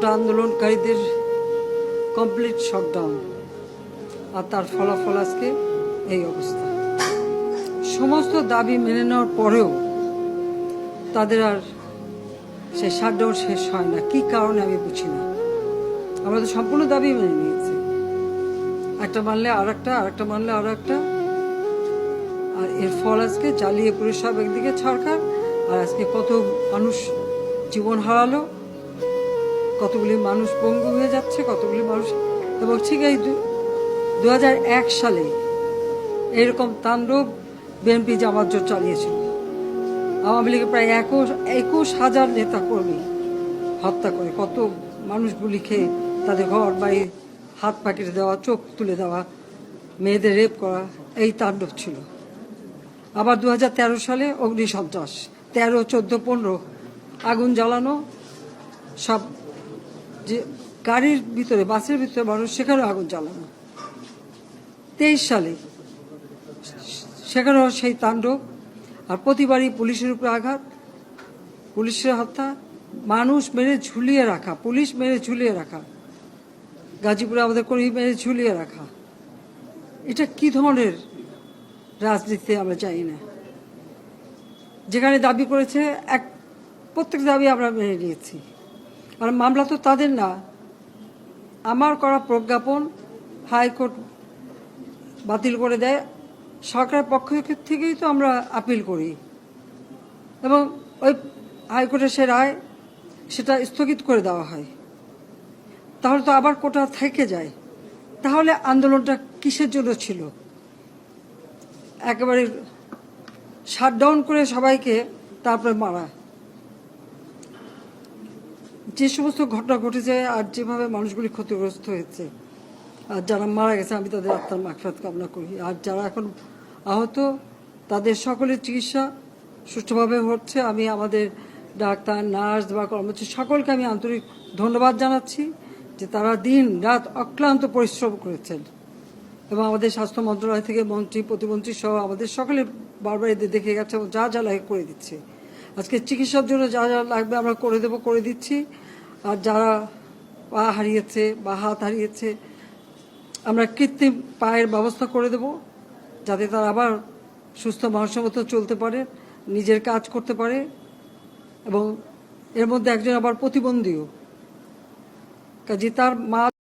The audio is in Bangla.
কোটা আন্দোলনকারীদের কমপ্লিট শটডাউন, আর তার ফলাফল আজকে এই অবস্থা। সমস্ত দাবি মেনে নেওয়ার পরেও তাদের আর সেই শাটডাউন শেষ হয় না। কি কারণে আমি বুঝি না। আমরা তো সম্পূর্ণ দাবি মেনে নিয়েছি, একটা মানলে আর একটা, আর একটা মানলে আর একটা, আর এর ফল আজকে জ্বালিয়ে পুড়ে সব একদিকে সরকার, আর আজকে কত মানুষ জীবন হারালো, কতগুলি মানুষ পঙ্গু হয়ে যাচ্ছে, কতগুলি মানুষ। এবং ঠিক এই 2001 সালে এরকম তাণ্ডব বিএনপি জামাত জোট চালিয়েছিল। আওয়ামী লীগের প্রায় 21,000 নেতা কর্মী হত্যা করে, কত মানুষ গুলি খেয়ে তাদের ঘর বাড়ি হাত পা কেটে দেওয়া, চোখ তুলে দেওয়া, মেয়েদের রেপ করা, এই তাণ্ডব ছিল। আবার 2013 সালে অগ্নিসন্ত্রাস, 13, 14, 15 আগুন জ্বালানো, সব যে গাড়ির ভিতরে, বাসের ভিতরে মানুষ, সেখানেও আগুন জ্বালানো। 23 সালে সেখানেও সেই তাণ্ডব, আর প্রতিবারই পুলিশের উপরে আঘাত, পুলিশের হত্যা, মানুষ মেরে ঝুলিয়ে রাখা, পুলিশ মেরে ঝুলিয়ে রাখা, গাজীপুরে আমাদের কর্মী মেরে ঝুলিয়ে রাখা। এটা কি ধরনের রাজনীতি আমরা জানি না। যেখানে দাবি করেছে প্রত্যেক দাবি আমরা মেনে নিয়েছি। আর মামলা তো তাদের না, আমার করা প্রজ্ঞাপন হাইকোর্ট বাতিল করে দেয়, সরকারের পক্ষ থেকেই তো আমরা আপিল করি, এবং ওই হাইকোর্টের সে রায় সেটা স্থগিত করে দেওয়া হয়। তাহলে তো আবার কোটা থেকে যায়। তাহলে আন্দোলনটা কিসের জন্য ছিল? একেবারে শাটডাউন করে সবাইকে তারপরে মারা। যে সমস্ত ঘটনা ঘটেছে আর যেভাবে মানুষগুলি ক্ষতিগ্রস্ত হয়েছে, আর যারা মারা গেছে আমি তাদের আত্মার মাগফিরাত কামনা করি। আর যারা এখন আহত তাদের সকলের চিকিৎসা সুষ্ঠুভাবে হচ্ছে। আমি আমাদের ডাক্তার, নার্স বা কর্মচারী সকলকে আমি আন্তরিক ধন্যবাদ জানাচ্ছি যে তারা দিন রাত অক্লান্ত পরিশ্রম করেছেন। এবং আমাদের স্বাস্থ্য মন্ত্রণালয় থেকে মন্ত্রী, প্রতিমন্ত্রী সহ আমাদের সকলে বারবার এদের দেখে গেছে এবং যা যা লাগে করে দিচ্ছে। আজকে চিকিৎসার জন্য যা যা লাগবে আমরা করে দিচ্ছি। আর যারা পা হারিয়েছে বা হাত হারিয়েছে, আমরা কৃত্রিম পায়ের ব্যবস্থা করে দেব, যাতে তারা আবার সুস্থ মানুষের মতো চলতে পারে, নিজের কাজ করতে পারে। এবং এর মধ্যে একজন আবার প্রতিবন্ধীও, কাজে তার মা